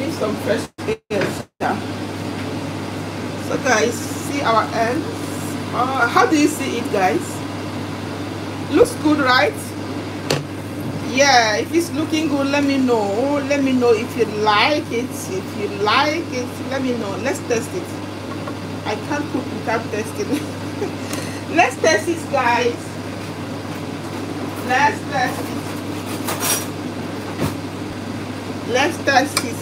need some fresh air. So guys, see our ends. How do you see it, guys? Looks good, right? Yeah, if it's looking good, let me know. Let me know if you like it. If you like it, let me know. Let's test it. I can't cook without testing. Let's test it, guys. Let's test it. Let's test it.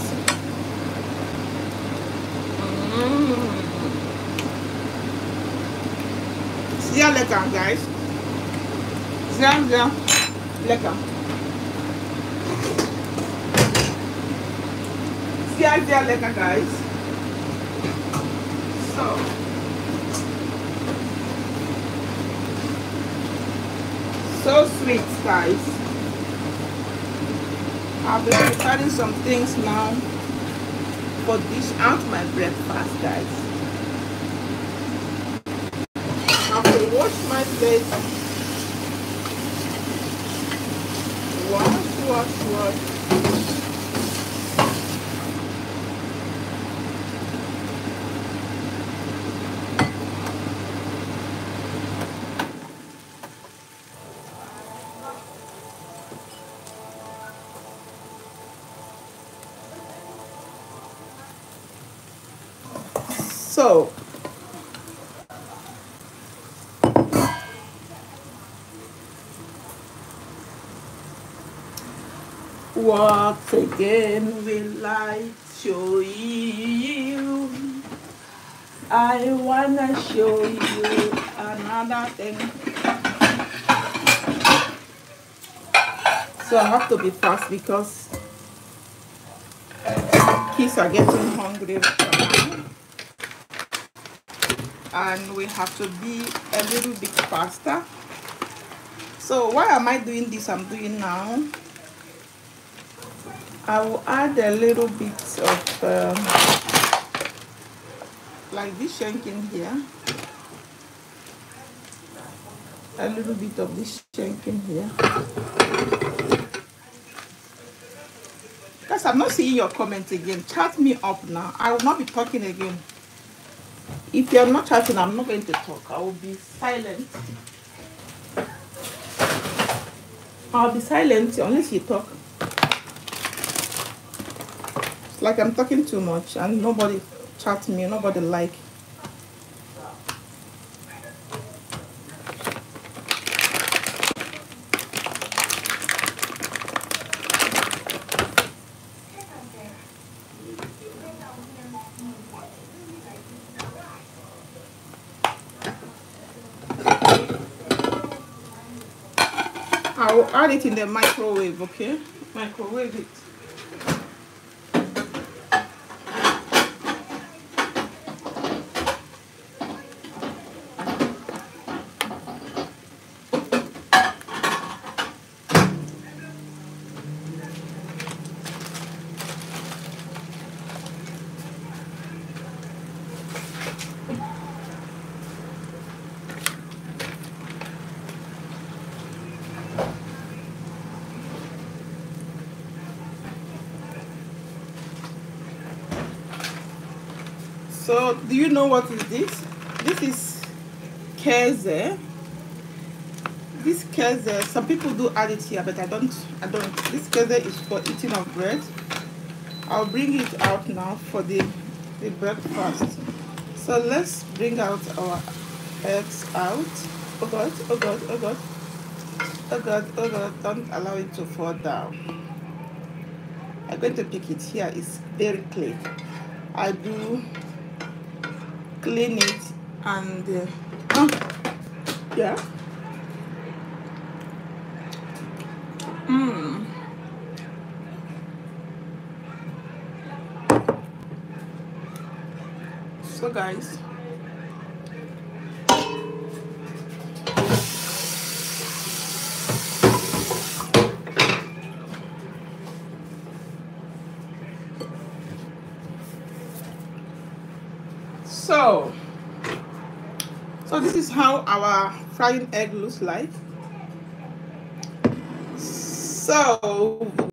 Sehr lecker, guys. Sehr, sehr lecker. Sehr, sehr lecker, guys. So sweet, guys. I'll be preparing some things now for dish out my breakfast, guys. I will wash my plate. Wash. So what again will I show you? I wanna show you another thing. So I have to be fast because kids are getting hungry and we have to be a little bit faster. So why am I doing this? I'm doing now. I will add a little bit of like this shanking here. A little bit of this shanking here. Guys, I'm not seeing your comments again. Chat me up now. I will not be talking again. If you're not chatting, I'm not going to talk. I will be silent. I'll be silent unless you talk. It's like I'm talking too much and nobody chat me, nobody like. I will add it in the microwave, okay? Microwave it. So, do you know what is this? This is keze. This keze, some people do add it here, but I don't. This keze is for eating of bread. I'll bring it out now for the breakfast. So let's bring out our eggs out. Oh God, oh God, oh God. Oh God, oh God, don't allow it to fall down. I'm going to pick it here. It's very clean. I do clean it and yeah. So guys, so this is how our frying egg looks like. So